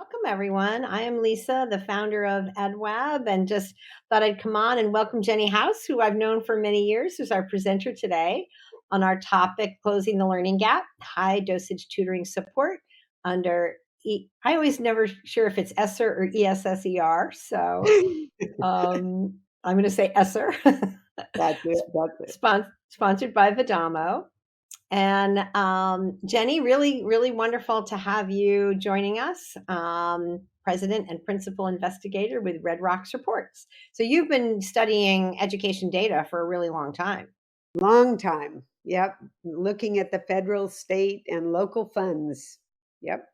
welcome everyone. I am Lisa, the founder of EdWeb, and just thought I'd come on and welcome Jenny House, who I've known for many years, who's our presenter today on our topic, Closing the Learning Gap, High-Dosage Tutoring Support under, I always never sure if it's ESSER or ESSER, so I'm going to say ESSER. That's it. That's it. Sponsored by Vidamo. And Jenny, really, really wonderful to have you joining us, President and Principal Investigator with Red Rocks Reports. So you've been studying education data for a really long time. Long time. Yep. Looking at the federal, state, and local funds. Yep.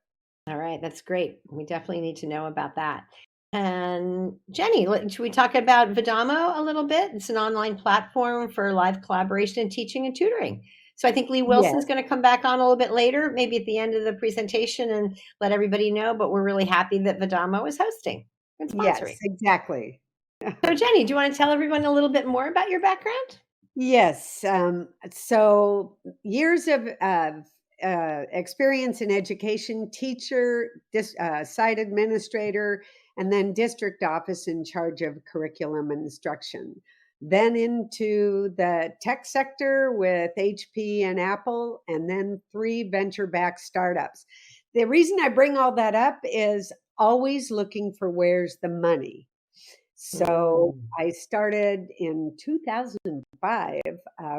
All right, that's great. We definitely need to know about that. And Jenny, should we talk about Vidamo a little bit? It's an online platform for live collaboration in teaching and tutoring. So I think Lee Wilson's going to come back on a little bit later, maybe at the end of the presentation, and let everybody know. But we're really happy that Vidamo is hosting and sponsoring. Yes, exactly. So Jenny, do you want to tell everyone a little bit more about your background? Yes. So years of experience in education, teacher, site administrator, and then district office in charge of curriculum and instruction. Then into the tech sector with HP and Apple, and then 3 venture-backed startups. The reason I bring all that up is always looking for where's the money. So I started in 2005,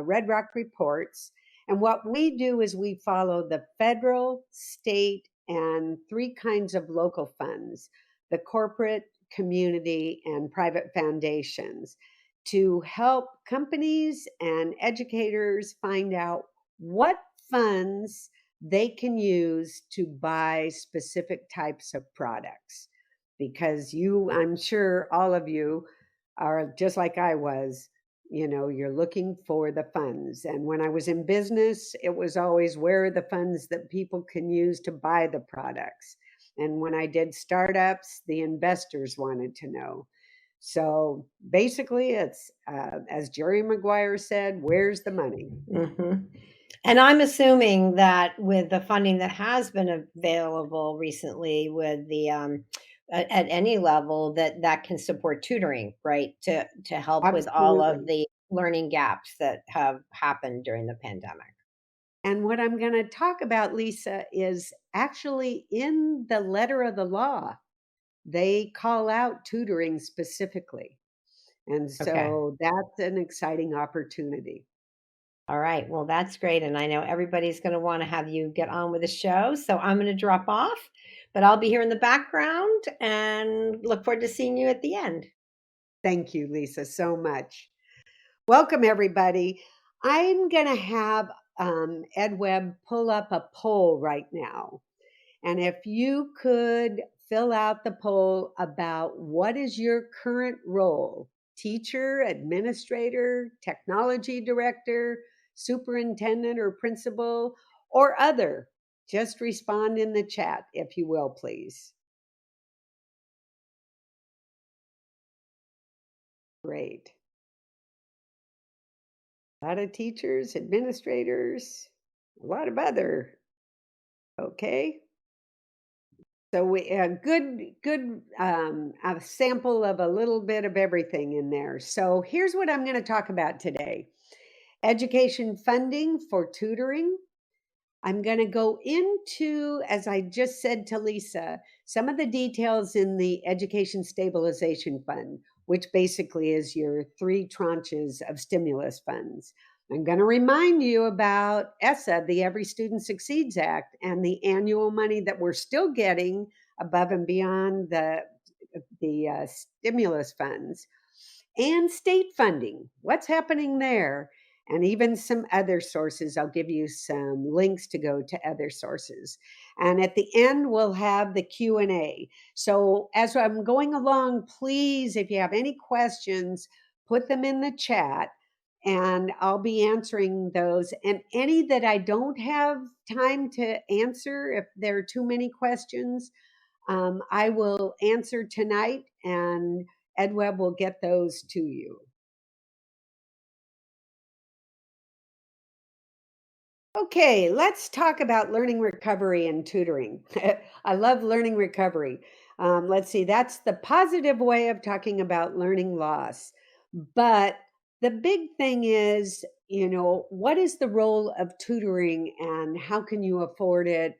Red Rock Reports. And what we do is we follow the federal, state, and 3 kinds of local funds, the corporate, community, and private foundations, to help companies and educators find out what funds they can use to buy specific types of products. Because I'm sure all of you are just like I was, you're looking for the funds. And when I was in business, it was always where are the funds that people can use to buy the products. And when I did startups, the investors wanted to know. So basically, it's as Jerry Maguire said, where's the money? Mm-hmm. And I'm assuming that with the funding that has been available recently with the at any level that can support tutoring, right? To help with all of the learning gaps that have happened during the pandemic. And what I'm going to talk about, Lisa, is actually in the letter of the law. They call out tutoring specifically. And so that's an exciting opportunity. All right. Well, that's great. And I know everybody's going to want to have you get on with the show. So I'm going to drop off, but I'll be here in the background and look forward to seeing you at the end. Thank you, Lisa, so much. Welcome, everybody. I'm going to have EdWeb pull up a poll right now. And if you could fill out the poll about what is your current role, teacher, administrator, technology director, superintendent or principal, or other, just respond in the chat, if you will, please. Great. A lot of teachers, administrators, a lot of other. Okay. So we a good a sample of a little bit of everything in there. So here's what I'm going to talk about today. Education funding for tutoring. I'm going to go into, as I just said to Lisa, some of the details in the Education Stabilization Fund, which basically is your 3 tranches of stimulus funds. I'm going to remind you about ESSA, the Every Student Succeeds Act, and the annual money that we're still getting above and beyond the stimulus funds, and state funding. What's happening there? And even some other sources. I'll give you some links to go to other sources. And at the end, we'll have the Q&A. So as I'm going along, please, if you have any questions, put them in the chat and I'll be answering those. And any that I don't have time to answer, if there are too many questions, I will answer tonight and EdWeb will get those to you. Okay, let's talk about learning recovery and tutoring. I love learning recovery. Let's see, that's the positive way of talking about learning loss. But the big thing is, what is the role of tutoring and how can you afford it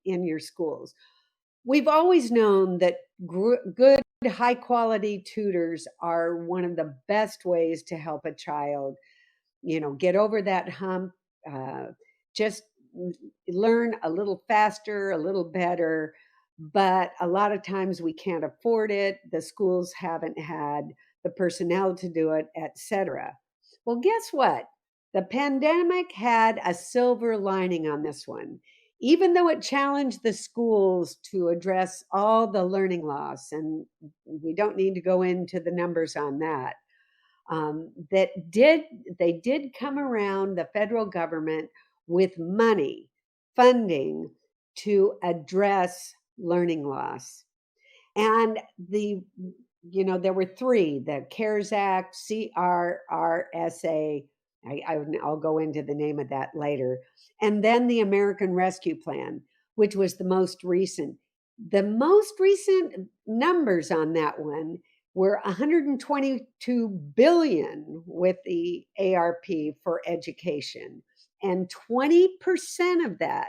in your schools? We've always known that good, high quality tutors are one of the best ways to help a child get over that hump, uh, just learn a little faster, a little better. But a lot of times we can't afford it. The schools haven't had the personnel to do it, etc. Well, guess what? The pandemic had a silver lining on this one. Even though it challenged the schools to address all the learning loss, and we don't need to go into the numbers on that, that did they did come around the federal government with money funding to address learning loss. And there were three: the CARES Act, CRRSA. I'll go into the name of that later. And then the American Rescue Plan, which was the most recent. The most recent numbers on that one were 122 billion with the ARP for education. And 20% of that,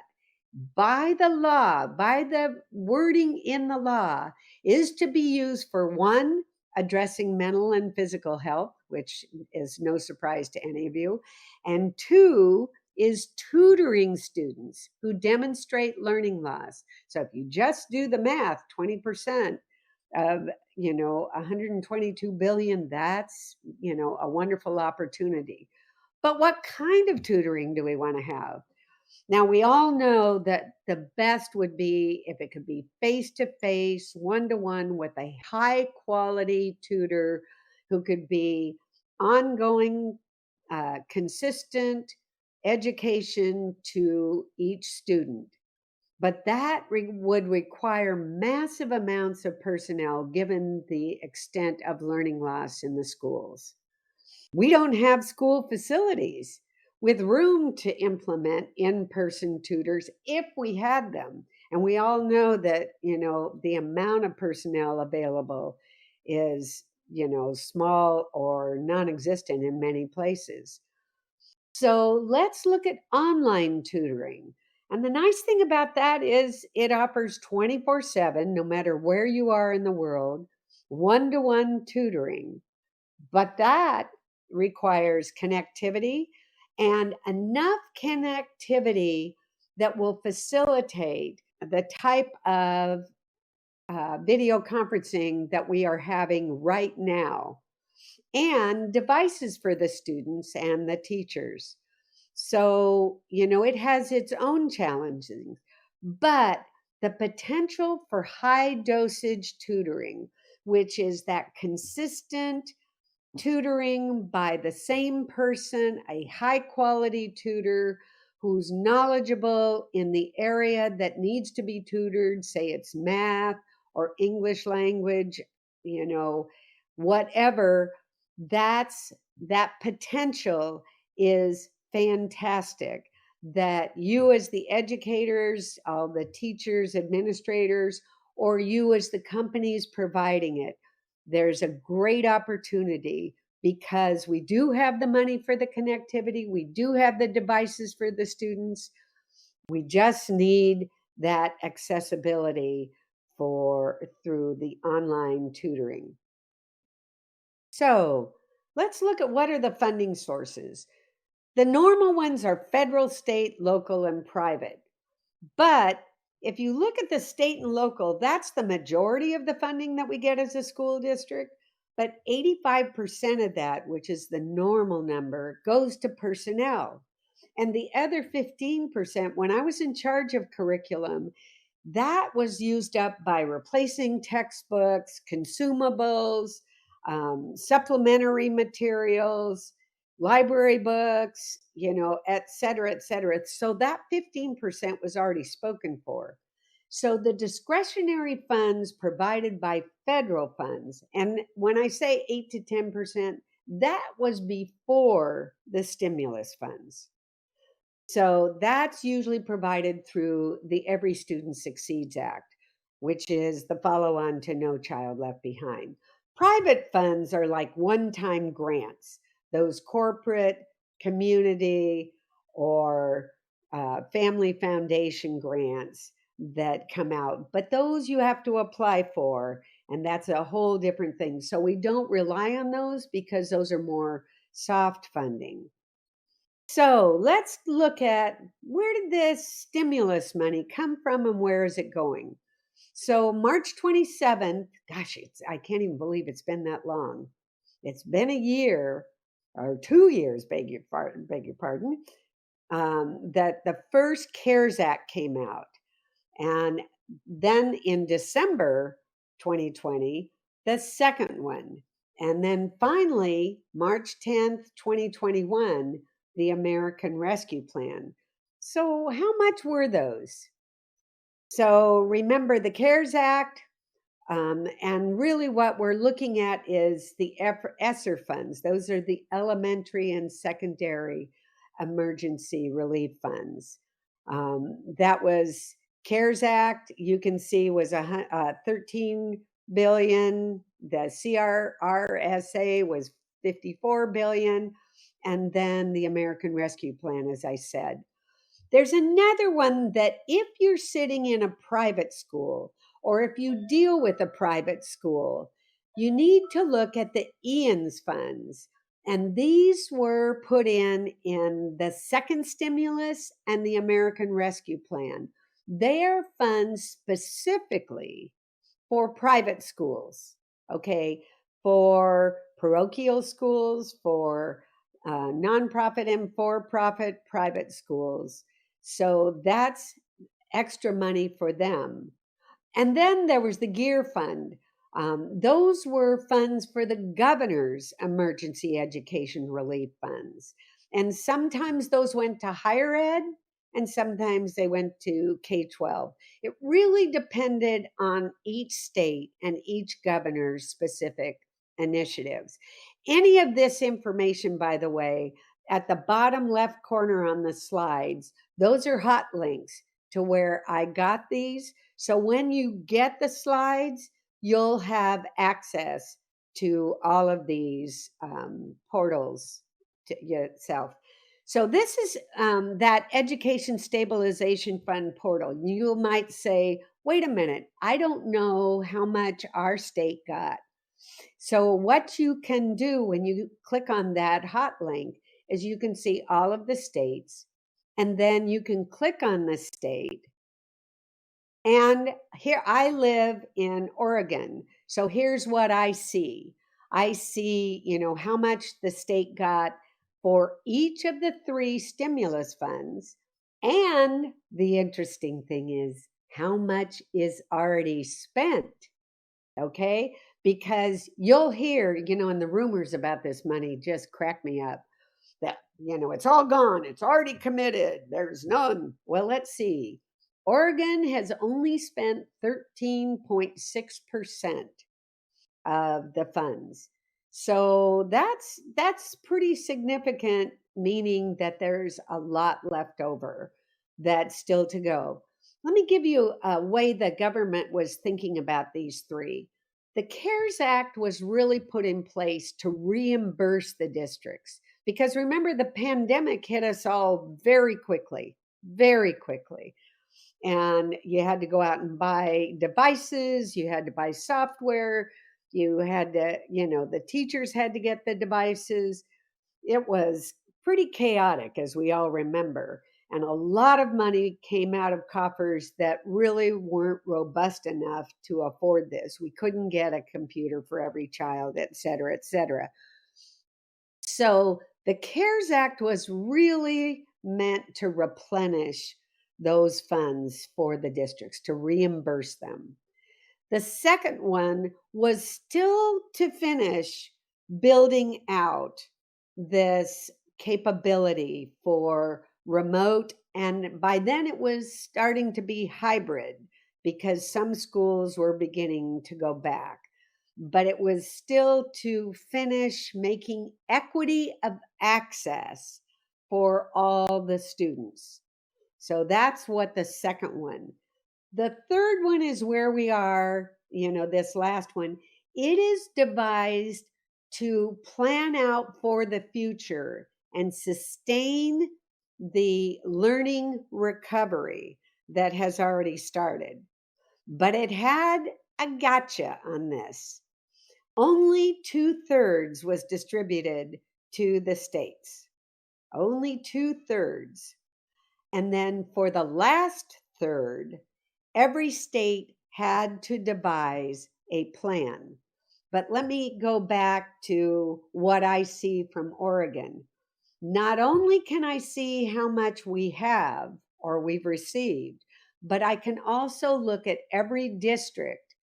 by the law, by the wording in the law, is to be used for one, addressing mental and physical health, which is no surprise to any of you, and two, is tutoring students who demonstrate learning loss. So if you just do the math, 20% of 122 billion, that's a wonderful opportunity. But what kind of tutoring do we want to have? Now, we all know that the best would be if it could be face to face, one to one with a high quality tutor who could be ongoing, consistent education to each student. But that would require massive amounts of personnel given the extent of learning loss in the schools. We don't have school facilities with room to implement in person tutors if we had them. And we all know that, the amount of personnel available is, small or non existent in many places. So let's look at online tutoring. And the nice thing about that is it offers 24/7, no matter where you are in the world, one to one tutoring. But that requires connectivity and enough connectivity that will facilitate the type of video conferencing that we are having right now, and devices for the students and the teachers. So, it has its own challenges, but the potential for high dosage tutoring, which is that consistent tutoring by the same person, a high quality tutor who's knowledgeable in the area that needs to be tutored, say it's math or English language, you know, whatever, that potential is fantastic. That you, as the educators, all the teachers, administrators, or you, as the companies providing it, there's a great opportunity because we do have the money for the connectivity, we do have the devices for the students. We just need that accessibility for through the online tutoring. So, let's look at what are the funding sources. The normal ones are federal, state, local, and private. But if you look at the state and local, that's the majority of the funding that we get as a school district. But 85% of that, which is the normal number, goes to personnel. And the other 15%, when I was in charge of curriculum, that was used up by replacing textbooks, consumables, supplementary materials, library books, et cetera, et cetera. So that 15% was already spoken for. So the discretionary funds provided by federal funds, and when I say 8 to 10%, that was before the stimulus funds. So that's usually provided through the Every Student Succeeds Act, which is the follow on to No Child Left Behind. Private funds are like one time grants, those corporate, community, or family foundation grants that come out. But those you have to apply for, and that's a whole different thing. So we don't rely on those because those are more soft funding. So let's look at where did this stimulus money come from and where is it going? So March 27th, gosh, I can't even believe it's been that long. It's been a year or 2 years, beg your pardon, that the first CARES Act came out. And then in December 2020, the second one. And then finally, March 10th, 2021, the American Rescue Plan. So, how much were those? So, remember the CARES Act, and really, what we're looking at is the ESSER funds. Those are the elementary and secondary emergency relief funds. That was CARES Act. You can see was 13 billion. The CRRSA was 54 billion, and then the American Rescue Plan, as I said. There's another one that if you're sitting in a private school or if you deal with a private school, you need to look at the Ian's funds. And these were put in the second stimulus and the American Rescue Plan. They are funds specifically for private schools, okay, for parochial schools, for nonprofit and for profit private schools. So that's extra money for them. And then there was the Gear Fund. Those were funds for the governor's emergency education relief funds. And sometimes those went to higher ed, and sometimes they went to K 12. It really depended on each state and each governor's specific initiatives. Any of this information, by the way, at the bottom left corner on the slides, those are hot links to where I got these. So when you get the slides, you'll have access to all of these portals to yourself. So this is that Education Stabilization Fund portal. You might say, wait a minute, I don't know how much our state got. So what you can do when you click on that hot link is you can see all of the states, and then you can click on the state. And here I live in Oregon. So here's what I see. I see, how much the state got for each of the three stimulus funds. And the interesting thing is how much is already spent. Okay. Because you'll hear, and the rumors about this money just crack me up that, it's all gone. It's already committed. There's none. Well, let's see. Oregon has only spent 13.6% of the funds. So that's pretty significant, meaning that there's a lot left over that's still to go. Let me give you a way the government was thinking about these three. The CARES Act was really put in place to reimburse the districts because remember, the pandemic hit us all very quickly, very quickly. And you had to go out and buy devices, you had to buy software, you had to, the teachers had to get the devices. It was pretty chaotic, as we all remember. And a lot of money came out of coffers that really weren't robust enough to afford this. We couldn't get a computer for every child, et cetera, et cetera. So the CARES Act was really meant to replenish those funds for the districts, to reimburse them. The second one was still to finish building out this capability for remote. And by then it was starting to be hybrid because some schools were beginning to go back. But it was still to finish making equity of access for all the students. So that's what the second one. The third one is where we are, this last one. It is devised to plan out for the future and sustain the learning recovery that has already started. But it had a gotcha on this. Only 2/3 was distributed to the states. Only 2/3. And then for the last third, every state had to devise a plan. But let me go back to what I see from Oregon. Not only can I see how much we have or we've received, but I can also look at every district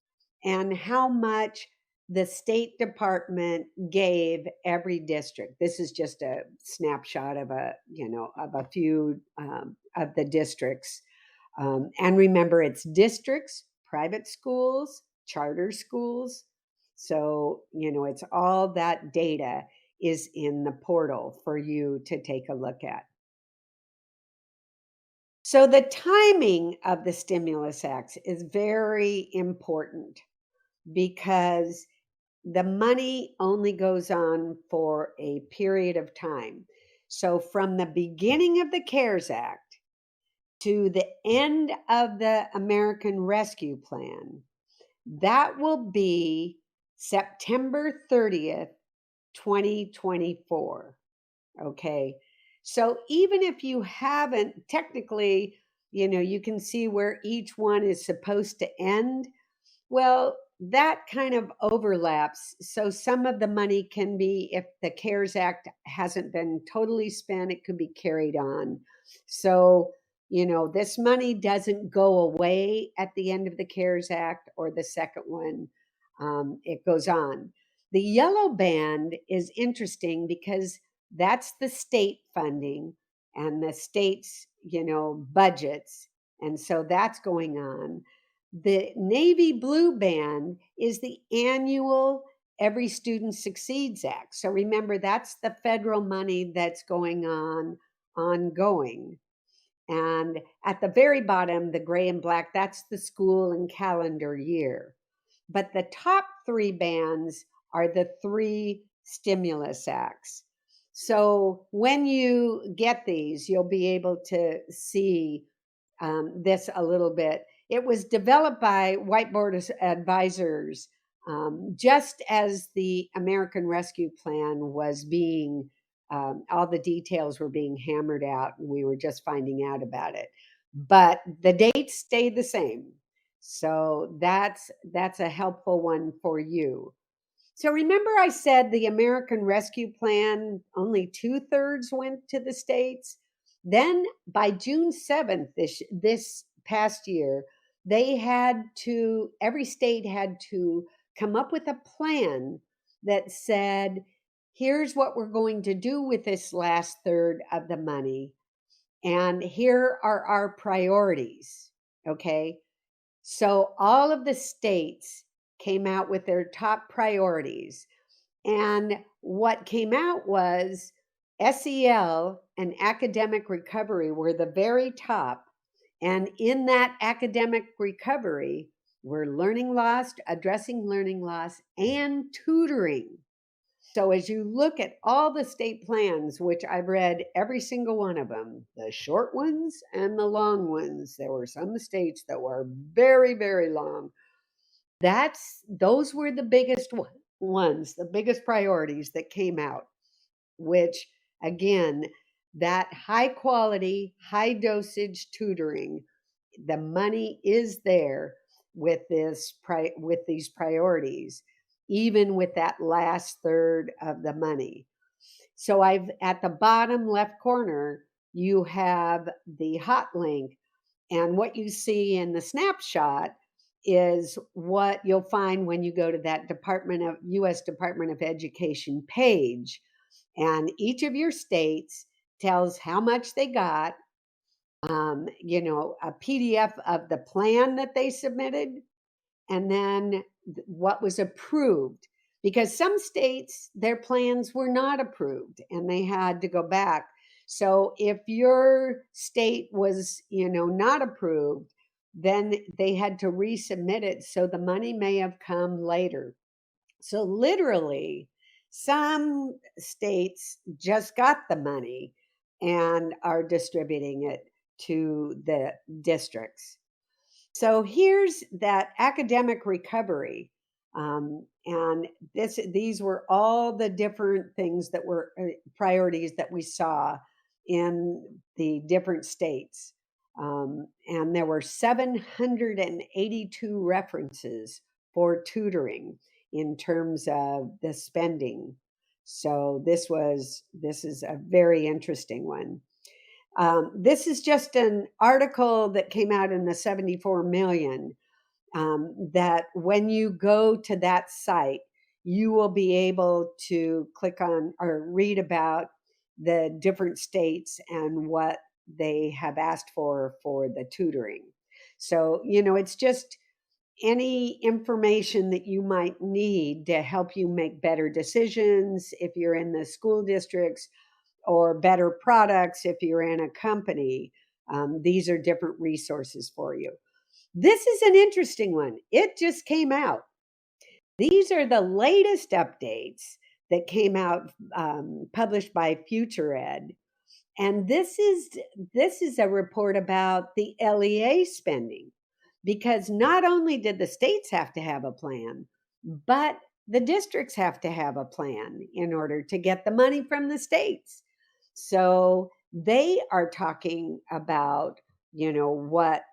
and how much the State Department gave every district. This is just a snapshot of a few of the districts. And remember, it's districts, private schools, charter schools. So, it's all that data is in the portal for you to take a look at. So, the timing of the stimulus acts is very important because the money only goes on for a period of time. So, from the beginning of the CARES Act to the end of the American Rescue Plan, that will be September 30th, 2024. Okay. So even if you haven't technically, you can see where each one is supposed to end. Well, that kind of overlaps. So some of the money can be, if the CARES Act hasn't been totally spent, it could be carried on. So, this money doesn't go away at the end of the CARES Act or the second one. It goes on. The yellow band is interesting because that's the state funding and the state's, budgets. And so that's going on. The navy blue band is the annual Every Student Succeeds Act. So remember, that's the federal money that's going on ongoing. And at the very bottom, the gray and black, that's the school and calendar year. But the top three bands are the three stimulus acts. So when you get these, you'll be able to see this a little bit. It was developed by Whiteboard advisors just as the American Rescue Plan was being, all the details were being hammered out, and we were just finding out about it. But the dates stayed the same. So that's a helpful one for you. So remember I said the American Rescue Plan, only 2/3 went to the states? Then by June 7th, this past year, every state had to come up with a plan that said, here's what we're going to do with this last third of the money. And here are our priorities. Okay. So all of the states came out with their top priorities. And what came out was SEL and academic recovery were the very top. And in that academic recovery were learning loss, addressing learning loss, and tutoring. So as you look at all the state plans, which I've read every single one of them, the short ones and the long ones, there were some states that were very, very long. Those were the biggest ones, the biggest priorities that came out, which again, that high quality, high dosage tutoring, the money is there with with these priorities, even with that last third of the money. So I've at the bottom left corner, you have the hot link, and what you see in the snapshot is what you'll find when you go to that US Department of Education page. And each of your states tells how much they got, a PDF of the plan that they submitted, and then what was approved. Because some states, their plans were not approved and they had to go back. So if your state was, not approved, then they had to resubmit it. So the money may have come later. So literally, some states just got the money and are distributing it to the districts. So here's that academic recovery. And these were all the different things that were priorities that we saw in the different states. And there were 782 references for tutoring in terms of the spending. So this is a very interesting one. This is just an article that came out in the 74 million, that when you go to that site, you will be able to click on or read about the different states and what they have asked for the tutoring. So, it's just any information that you might need to help you make better decisions if you're in the school districts, or better products if you're in a company. These are different resources for you. This is an interesting one. It just came out. These are the latest updates that came out, published by Future Ed. And this is a report about the LEA spending, because not only did the states have to have a plan, but the districts have to have a plan in order to get the money from the states. So they are talking about, what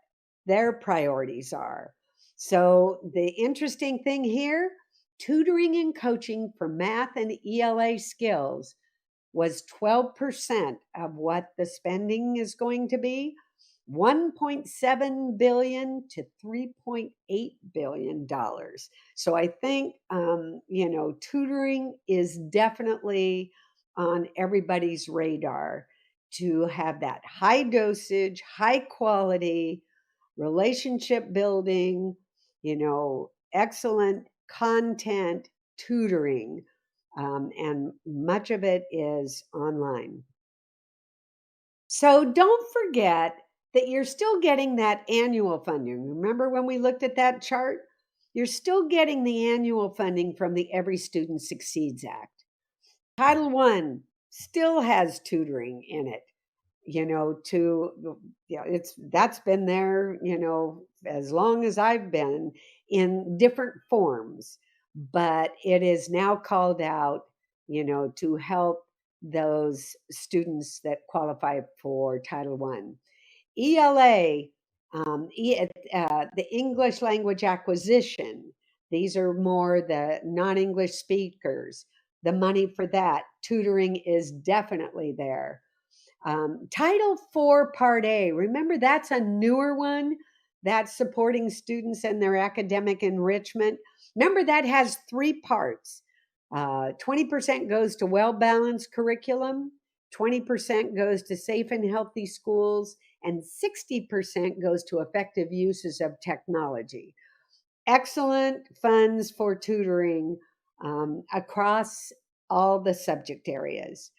their priorities are. So the interesting thing here, tutoring and coaching for math and ELA skills was 12% of what the spending is going to be, 1.7 billion to 3.8 billion dollars. So I think, tutoring is definitely on everybody's radar, to have that high dosage, high quality relationship building, excellent content tutoring, and much of it is online. So don't forget that you're still getting that annual funding. Remember when we looked at that chart? You're still getting the annual funding from the Every Student Succeeds Act. Title I still has tutoring in it, that's been there, as long as I've been, in different forms, but it is now called out, to help those students that qualify for Title I. ELA, the English language acquisition, these are more the non-English speakers. The money for that tutoring is definitely there. Title IV, Part A, remember that's a newer one that's supporting students and their academic enrichment. Remember that has three parts. 20% goes to well-balanced curriculum, 20% goes to safe and healthy schools, and 60% goes to effective uses of technology. Excellent funds for tutoring, across all the subject areas.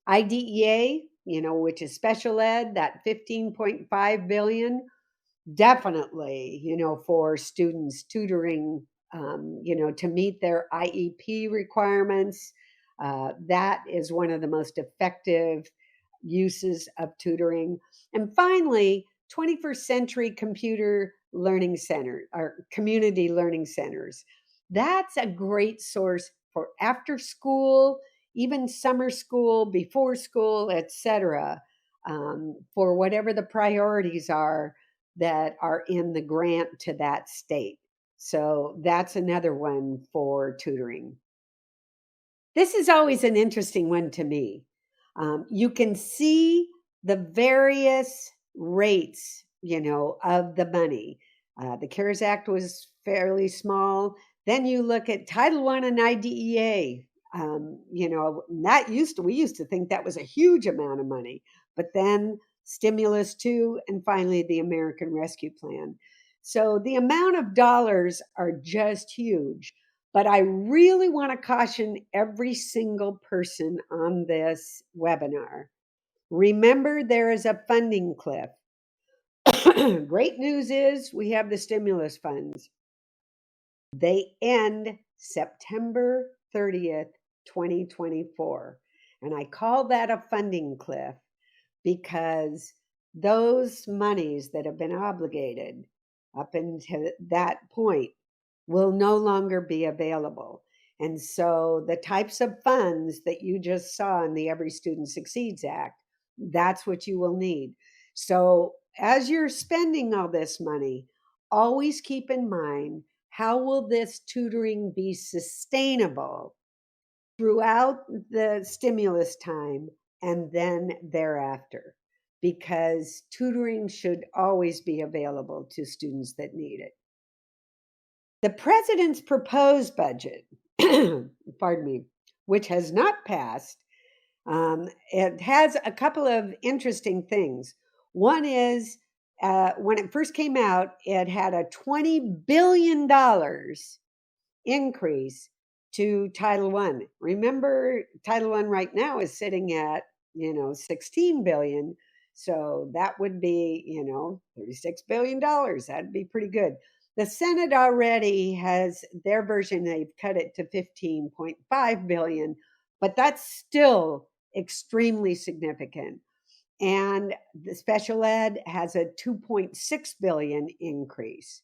IDEA, which is special ed, that 15.5 billion, definitely, for students tutoring, to meet their IEP requirements. That is one of the most effective uses of tutoring. And finally, 21st Century Computer Learning Center or community learning centers. That's a great source for after school, even summer school, before school, etc., for whatever the priorities are that are in the grant to that state. So that's another one for tutoring. This is always an interesting one to me. You can see the various rates, of the money. The CARES Act was fairly small. Then you look at Title I and IDEA. We used to think that was a huge amount of money, but then stimulus two, and finally the American Rescue Plan. So the amount of dollars are just huge. But I really want to caution every single person on this webinar. Remember, there is a funding cliff. Great news is we have the stimulus funds. They end September 30th, 2024. And I call that a funding cliff because those monies that have been obligated up until that point will no longer be available. And so the types of funds that you just saw in the Every Student Succeeds Act, that's what you will need. So as you're spending all this money, always keep in mind, how will this tutoring be sustainable throughout the stimulus time and then thereafter? Because tutoring should always be available to students that need it. The president's proposed budget, pardon me, which has not passed, it has a couple of interesting things. One is when it first came out, it had a $20 billion increase to Title I. Remember, Title I right now is sitting at, 16 billion. So that would be, $36 billion. That'd be pretty good. The Senate already has their version, they've cut it to 15.5 billion, but that's still extremely significant. And the special ed has a 2.6 billion increase.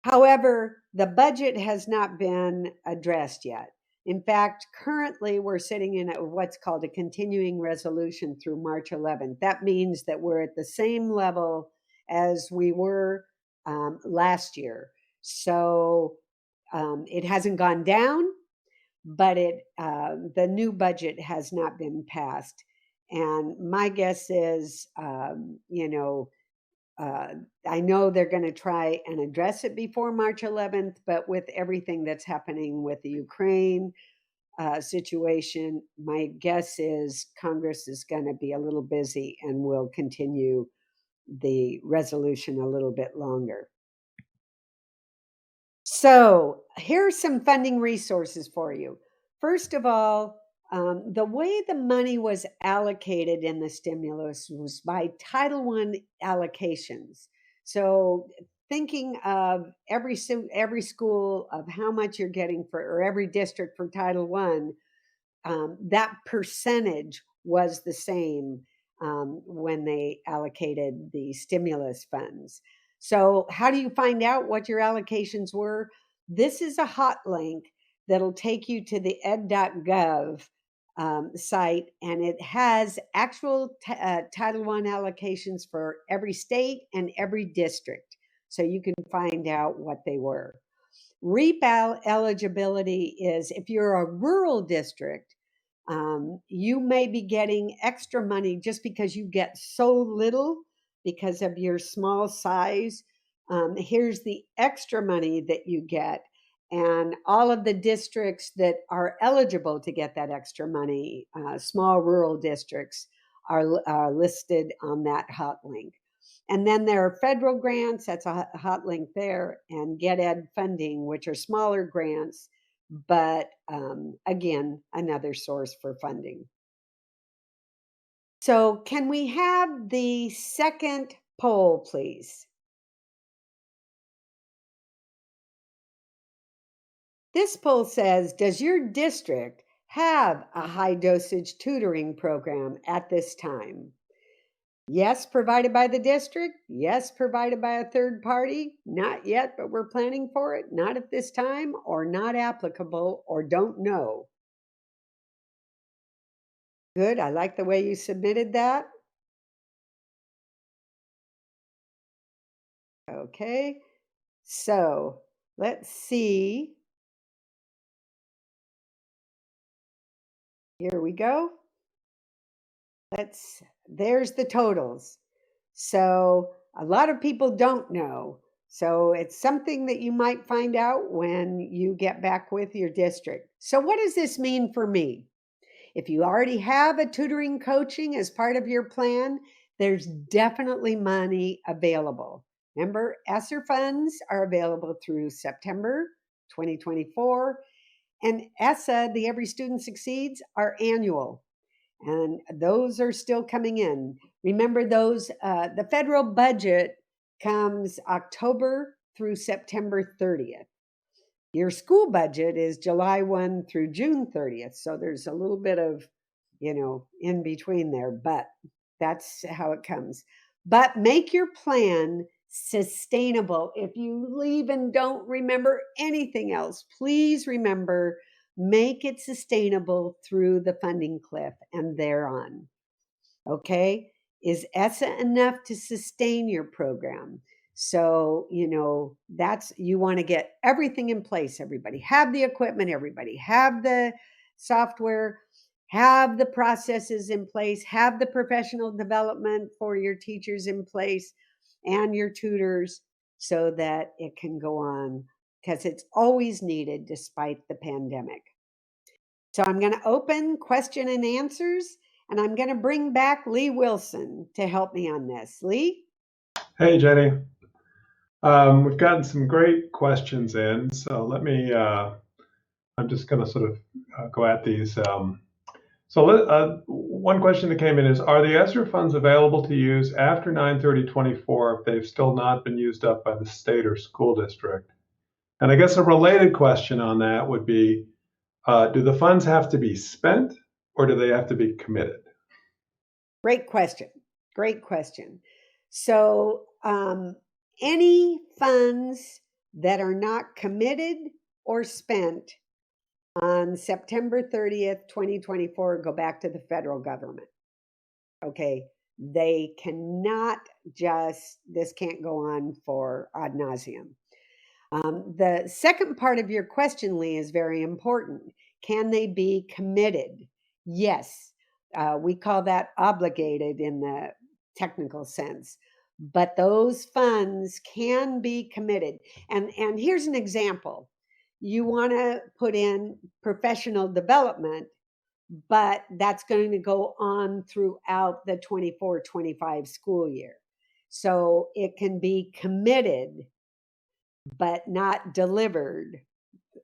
However, the budget has not been addressed yet. In fact, currently we're sitting in what's called a continuing resolution through March 11th. That means that we're at the same level as we were last year. So it hasn't gone down, but the new budget has not been passed. And my guess is, I know they're going to try and address it before March 11th, but with everything that's happening with the Ukraine situation, my guess is Congress is going to be a little busy and will continue the resolution a little bit longer. So here's some funding resources for you. First of all, the way the money was allocated in the stimulus was by Title I allocations. So thinking of every school of how much you're getting for, or every district for Title I, that percentage was the same when they allocated the stimulus funds. So how do you find out what your allocations were? This is a hot link that'll take you to the ed.gov site, and it has actual Title I allocations for every state and every district. So you can find out what they were. REAP eligibility is if you're a rural district, you may be getting extra money just because you get so little because of your small size. Here's the extra money that you get. And all of the districts that are eligible to get that extra money, small rural districts, are listed on that hot link. And then there are federal grants, that's a hot link there, and Get Ed funding, which are smaller grants, but again, another source for funding. So can we have the second poll, please? This poll says, does your district have a high dosage tutoring program at this time? Yes, provided by the district. Yes, provided by a third party. Not yet, but we're planning for it. Not at this time, or not applicable, or don't know. Good. I like the way you submitted that. Okay. So let's see. Here we go. There's the totals. So a lot of people don't know. So it's something that you might find out when you get back with your district. So what does this mean for me? If you already have a tutoring coaching as part of your plan, there's definitely money available. Remember, ESSER funds are available through September 2024, and ESSA, the Every Student Succeeds, are annual. And those are still coming in. Remember those, the federal budget comes October through September 30th. Your school budget is July 1 through June 30th. So there's a little bit of, in between there, but that's how it comes. But make your plan sustainable. If you leave and don't remember anything else, please remember, make it sustainable through the funding cliff and thereon. Okay? Is ESSA enough to sustain your program? So, that's, you want to get everything in place. Everybody have the equipment, everybody have the software, have the processes in place, have the professional development for your teachers in place and your tutors so that it can go on, because it's always needed despite the pandemic. So I'm going to open question and answers, and I'm going to bring back Lee Wilson to help me on this. Lee? Hey, Jenny. We've gotten some great questions in, so I'm just going to sort of go at these. One question that came in is, are the ESSER funds available to use after 9/30/24 if they've still not been used up by the state or school district? And I guess a related question on that would be, do the funds have to be spent or do they have to be committed? Great question. Great question. So, any funds that are not committed or spent on September 30th, 2024, go back to the federal government. Okay. They cannot this can't go on for ad nauseum. The second part of your question, Lee, is very important. Can they be committed? Yes. We call that obligated in the technical sense, but those funds can be committed. And here's an example. You want to put in professional development, but that's going to go on throughout the 24-25 school year. So it can be committed, but not delivered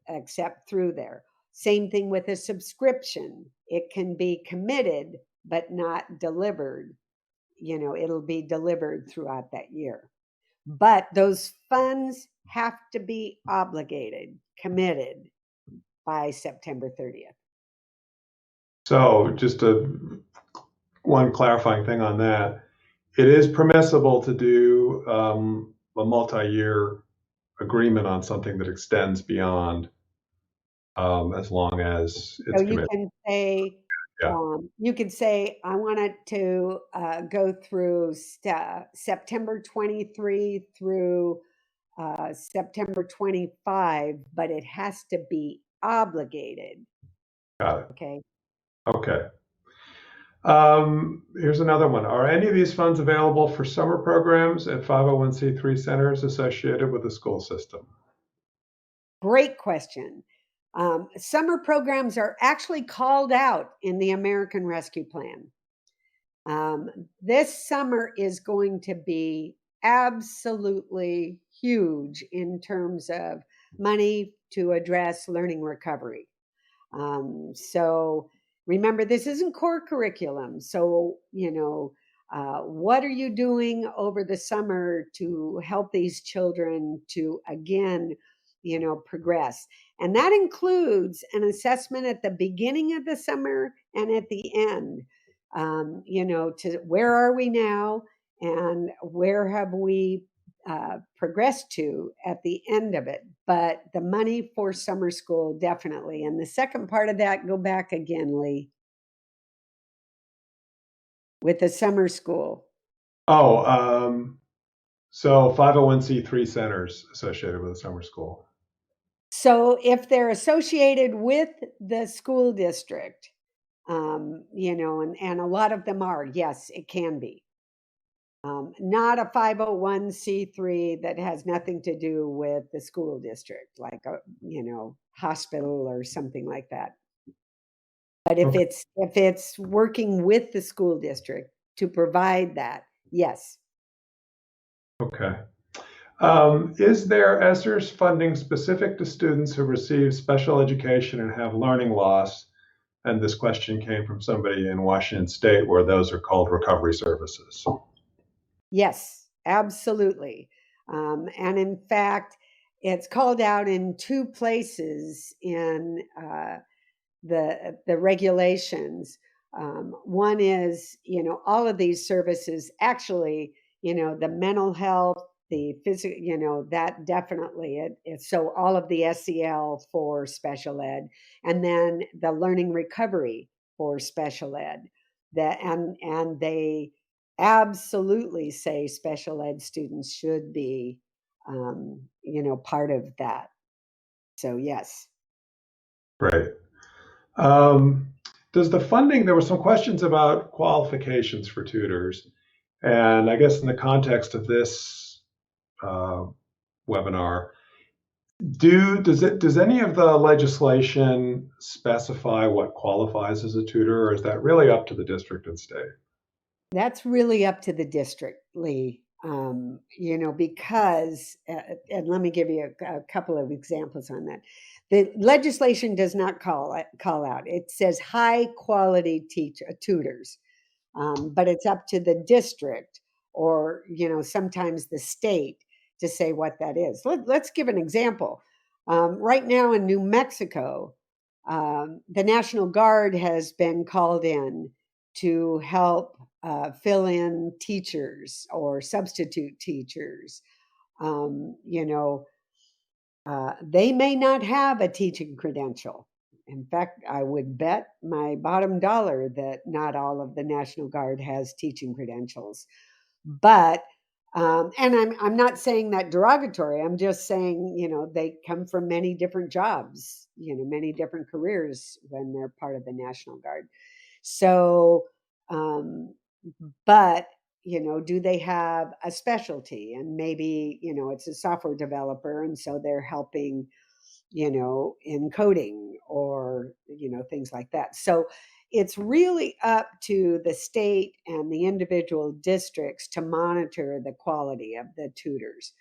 except through there. Same thing with a subscription. It can be committed, but not delivered. It'll be delivered throughout that year. But those funds have to be obligated, committed by September 30th. So just one clarifying thing on that. It is permissible to do a multi-year agreement on something that extends beyond as long as it's So you committed. can say, you can say, I want it to go through September 23 through September 25, but it has to be obligated. Got it. Okay. Okay. Here's another one. Are any of these funds available for summer programs at 501c3 centers associated with the school system? Great question. Summer programs are actually called out in the American Rescue Plan. This summer is going to be absolutely huge in terms of money to address learning recovery. So remember, this isn't core curriculum. So, what are you doing over the summer to help these children to, again, progress? And that includes an assessment at the beginning of the summer and at the end, to where are we now and where have we progressed to at the end of it. But the money for summer school, definitely. And the second part of that, go back again, Lee, with the summer school. So 501c3 centers associated with a summer school. So if they're associated with the school district, and a lot of them are, yes, it can be. Not a 501c3 that has nothing to do with the school district, like a hospital or something like that. But if it's working with the school district to provide that, yes. Okay. Is there ESSER's funding specific to students who receive special education and have learning loss And this question came from somebody in Washington State where those are called recovery services. Yes, absolutely. And in fact, it's called out in two places in the regulations. One is, all of these services actually, the mental health, the physical, that definitely so all of the SEL for special ed, and then the learning recovery for special ed. That and they absolutely say special ed students should be, part of that. So yes. Right. Does the funding, there were some questions about qualifications for tutors. And I guess in the context of this webinar, does any of the legislation specify what qualifies as a tutor, or is that really up to the district and state? That's really up to the district, Lee. Because, and let me give you a couple of examples on that. The legislation does not call out. It says high quality tutors, but it's up to the district or sometimes the state to say what that is. Let's give an example. Right now in New Mexico, the National Guard has been called in to help fill in teachers or substitute teachers. They may not have a teaching credential. In fact, I would bet my bottom dollar that not all of the National Guard has teaching credentials. But and I'm not saying that derogatory. I'm just saying, they come from many different jobs, many different careers when they're part of the National Guard. So, but do they have a specialty? And maybe, it's a software developer, and so they're helping, in coding or, things like that. So it's really up to the state and the individual districts to monitor the quality of the tutors.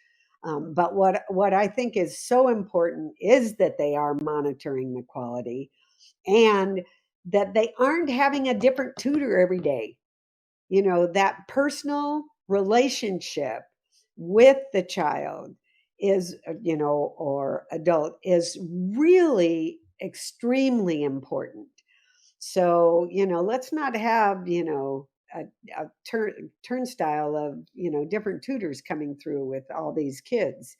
But what I think is so important is that they are monitoring the quality and that they aren't having a different tutor every day. That personal relationship with the child is, or adult is really extremely important. So, let's not have, a turnstile of, different tutors coming through with all these kids.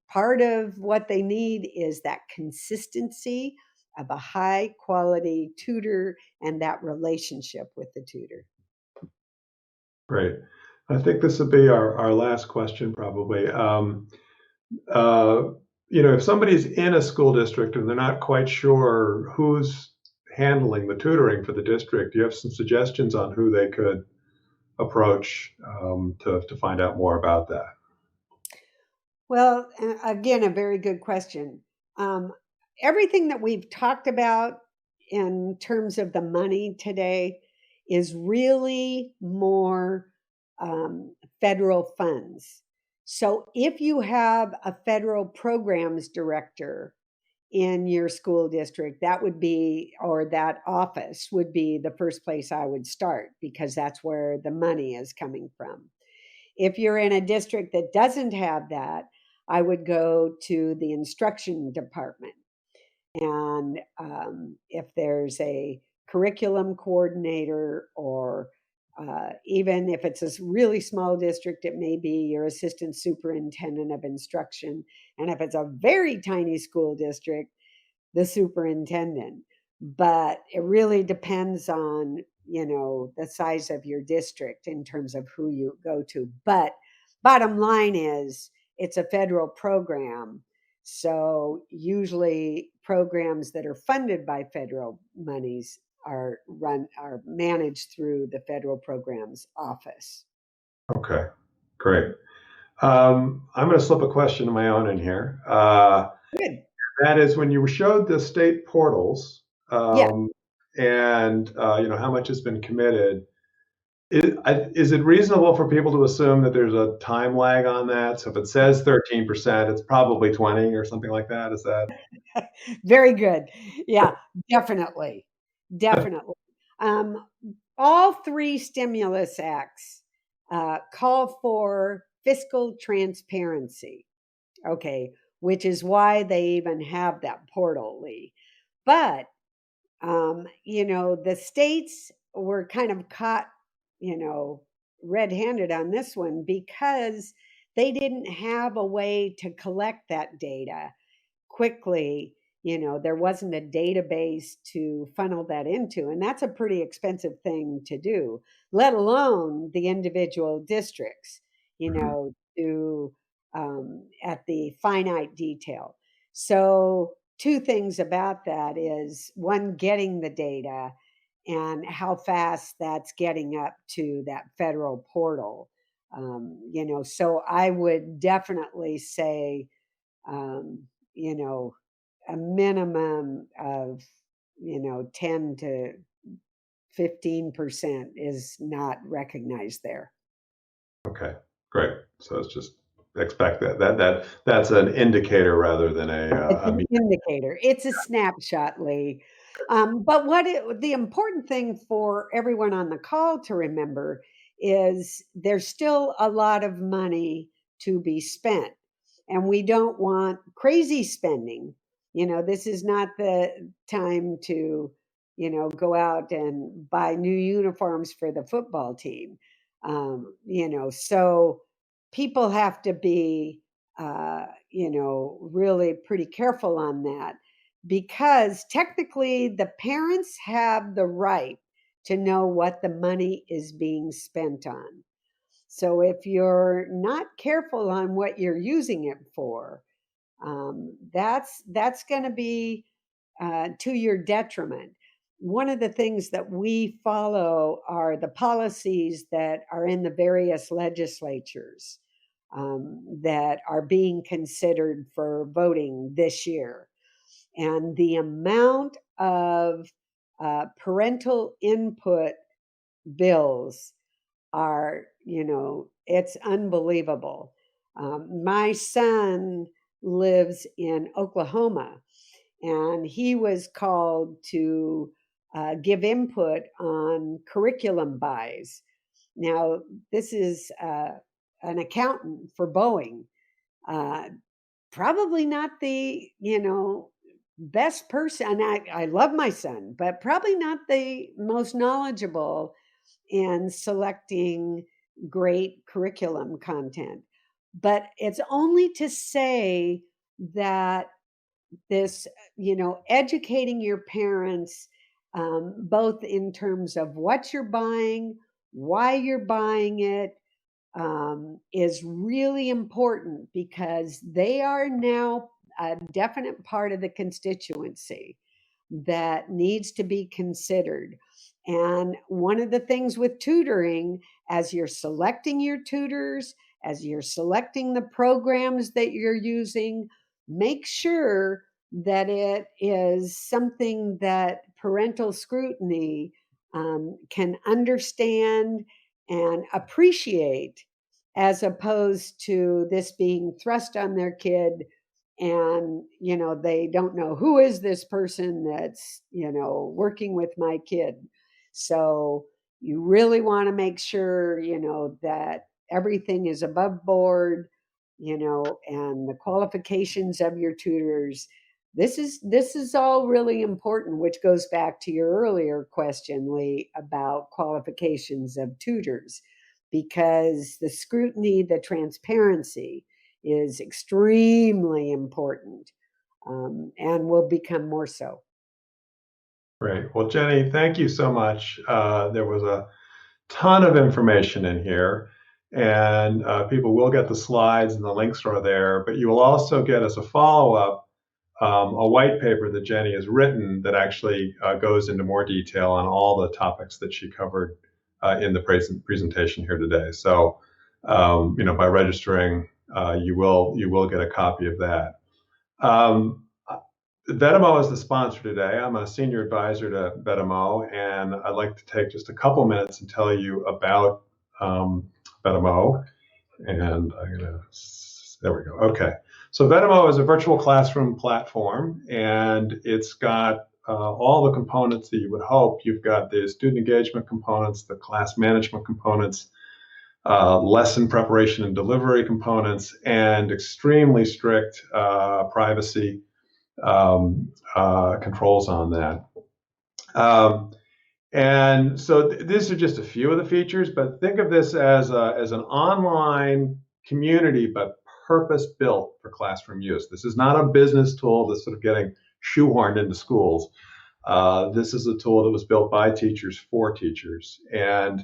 Part of what they need is that consistency of a high quality tutor and that relationship with the tutor. Great. I think this will be our last question probably. If somebody's in a school district and they're not quite sure who's handling the tutoring for the district, do you have some suggestions on who they could approach to find out more about that? Well, again, a very good question. Everything that we've talked about in terms of the money today is really more federal funds. So if you have a federal programs director in your school district, that would be, or that office would be the first place I would start, because that's where the money is coming from. If you're in a district that doesn't have that, I would go to the instruction department. And if there's a curriculum coordinator, or even if it's a really small district, it may be your assistant superintendent of instruction. And if it's a very tiny school district, the superintendent. But it really depends on, the size of your district in terms of who you go to. But bottom line is, it's a federal program. So usually programs that are funded by federal monies are managed through the federal programs office. Okay, great. I'm going to slip a question of my own in here. Good. That is, when you showed the state portals, Yeah. and how much has been committed, is it reasonable for people to assume that there's a time lag on that? So if it says 13%, it's probably 20 or something like that. Is that? Very good. Yeah, definitely. Definitely. Um, all three stimulus acts call for fiscal transparency. Okay, which is why they even have that portal, Lee. But the states were kind of caught, you know, red-handed on this one because they didn't have a way to collect that data quickly. There wasn't a database to funnel that into, and that's a pretty expensive thing to do, let alone the individual districts, to at the finite detail. So two things about that is one, getting the data and how fast that's getting up to that federal portal. So I would definitely say, um, you know, a minimum of, 10 to 15% is not recognized there. Okay, great. So it's just expect that's an indicator rather than It's a an indicator. It's a snapshot, Lee. But the important thing for everyone on the call to remember is there's still a lot of money to be spent, and we don't want crazy spending. This is not the time to, go out and buy new uniforms for the football team. So people have to be really pretty careful on that, because technically the parents have the right to know what the money is being spent on. So if you're not careful on what you're using it for, that's going to be to your detriment. One of the things that we follow are the policies that are in the various legislatures that are being considered for voting this year. And the amount of parental input bills are, it's unbelievable. My son lives in Oklahoma, and he was called to give input on curriculum buys. Now, this is an accountant for Boeing. Uh, Probably not the, best person. I love my son, but probably not the most knowledgeable in selecting great curriculum content. But it's only to say that this, educating your parents, both in terms of what you're buying, why you're buying it, is really important, because they are now a definite part of the constituency that needs to be considered. And one of the things with tutoring, as you're selecting your tutors, as you're selecting the programs that you're using, make sure that it is something that parental scrutiny can understand and appreciate, as opposed to this being thrust on their kid, and they don't know, who is this person that's working with my kid. So you really want to make sure that everything is above board, and the qualifications of your tutors. This is all really important, which goes back to your earlier question, Lee, about qualifications of tutors, because the scrutiny, the transparency is extremely important, and will become more so. Great. Well, Jenny, thank you so much. There was a ton of information in here, and people will get the slides and the links are there, but you will also get, as a follow-up, a white paper that Jenny has written that actually goes into more detail on all the topics that she covered in the presentation here today. So, by registering, you will get a copy of that. Vetimo is the sponsor today. I'm a senior advisor to Vetimo, and I'd like to take just a couple minutes and tell you about Vetimo. And there we go. Okay. So Venimo is a virtual classroom platform, and it's got all the components that you would hope. You've got the student engagement components, the class management components, lesson preparation and delivery components, and extremely strict privacy controls on that. And so these are just a few of the features, but think of this as an online community, but purpose built for classroom use. This is not a business tool that's sort of getting shoehorned into schools. This is a tool that was built by teachers for teachers. And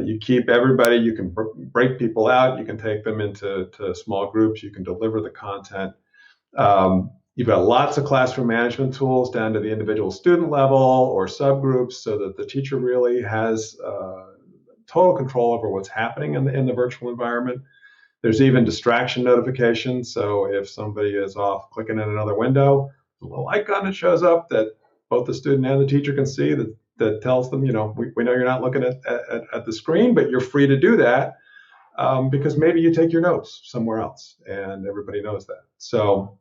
you keep everybody, you can break people out, you can take them into small groups, you can deliver the content. You've got lots of classroom management tools down to the individual student level or subgroups so that the teacher really has total control over what's happening in the virtual environment. There's even distraction notifications. So if somebody is off clicking in another window, a little icon that shows up that both the student and the teacher can see that tells them, we know you're not looking at the screen, but you're free to do that because maybe you take your notes somewhere else and everybody knows that. So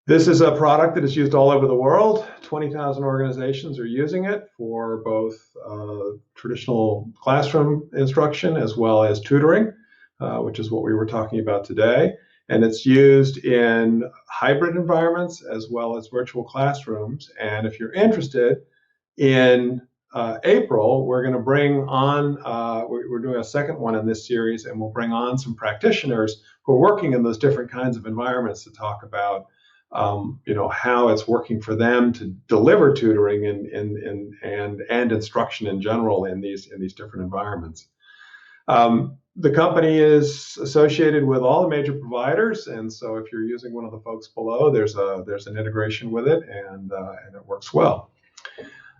this is a product that is used all over the world. 20,000 organizations are using it for both traditional classroom instruction as well as tutoring, which is what we were talking about today. And it's used in hybrid environments as well as virtual classrooms. And if you're interested, in April, we're going to bring on, we're doing a second one in this series, and we'll bring on some practitioners who are working in those different kinds of environments to talk about how it's working for them to deliver tutoring and instruction in general in these different environments. The company is associated with all the major providers, and so if you're using one of the folks below, there's an integration with it, and it works well.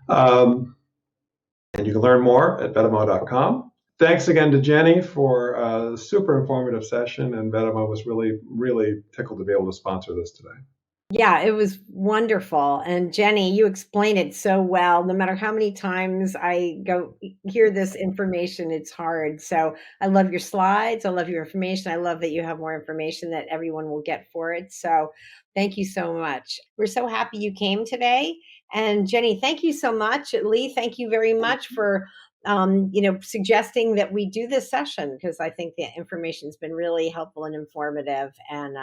And you can learn more at vetimo.com. Thanks again to Jenny for a super informative session, and Vetimo was really, really tickled to be able to sponsor this today. Yeah, it was wonderful. And Jenny, you explained it so well. No matter how many times I go hear this information, it's hard. So I love your slides. I love your information. I love that you have more information that everyone will get for it. So thank you so much. We're so happy you came today. And Jenny, thank you so much. Lee, thank you very much for suggesting that we do this session, because I think the information has been really helpful and informative. And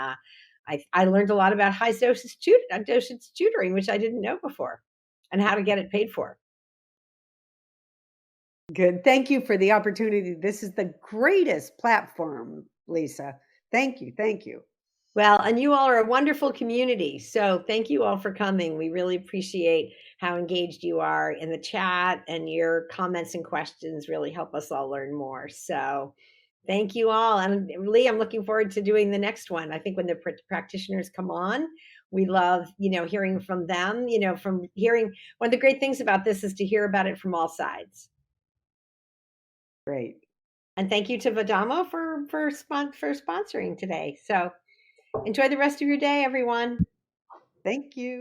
I learned a lot about high-dosage tutoring, which I didn't know before, and how to get it paid for. Good. Thank you for the opportunity. This is the greatest platform, Lisa. Thank you. Thank you. Well, and you all are a wonderful community. So thank you all for coming. We really appreciate how engaged you are in the chat, and your comments and questions really help us all learn more. So thank you all. And Lee, I'm looking forward to doing the next one. I think when the practitioners come on, we love, hearing from them, from hearing. One of the great things about this is to hear about it from all sides. Great. And thank you to Vedamo for sponsoring today. So enjoy the rest of your day, everyone. Thank you.